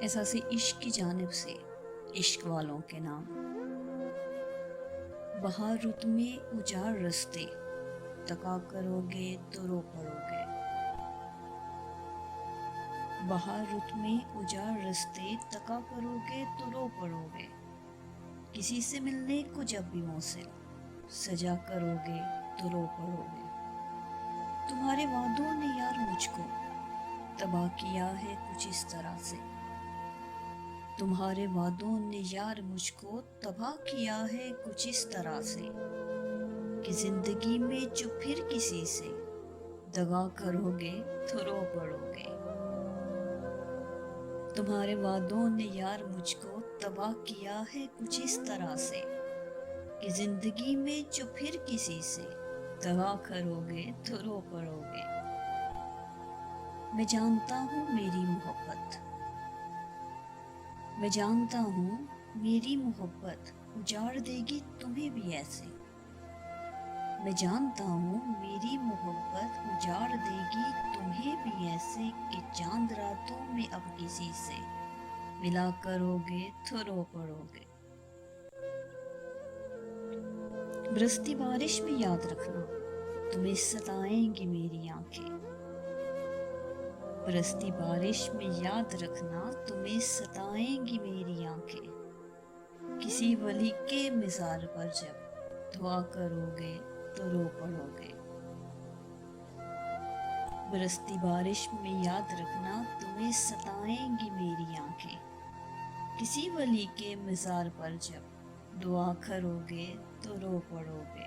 احساس عشق کی جانب سے عشق والوں کے نام۔ بہار رت میں اجاڑ رستے، تکا کرو گے تو رو پڑو گے۔ بہار رت میں اجاڑ رستے، تکا کرو گے تو رو پڑو گے۔ کسی سے ملنے کو جب بھی موصل، سجا کرو گے تو رو پڑو گے۔ تمہارے وعدوں نے یار مجھ کو تباہ کیا ہے کچھ اس طرح سے۔ تمہارے وعدوں نے یار مجھ کو تباہ کیا ہے کچھ اس طرح سے، کہ زندگی میں جو پھر کسی سے دغا کرو گے تو رو پڑو گے۔ تمہارے وعدوں نے یار مجھ کو تباہ کیا ہے کچھ اس طرح سے، کہ زندگی میں جو پھر کسی سے دغا کرو گے تو رو پڑو گے۔ میں جانتا ہوں میری محبت، میں جانتا ہوں میری محبت اجاڑ دے گی تمہیں بھی ایسے۔ میں جانتا ہوں میری محبت اجاڑ دے گی تمہیں بھی ایسے، کہ چاند راتوں میں اب کسی سے ملا کرو گے تو رو پڑو گے۔ برستی بارش میں یاد رکھنا تمہیں ستائیں گی میری آنکھیں۔ برستی بارش میں یاد رکھنا تمہیں ستائیں گی میری آنکھیں، کسی ولی کے مزار پر جب دعا کرو گے تو رو پڑو گے۔ برستی بارش میں یاد رکھنا تمہیں ستائیں گی میری آنکھیں، کسی ولی کے مزار پر جب دعا کرو گے تو رو پڑو گے۔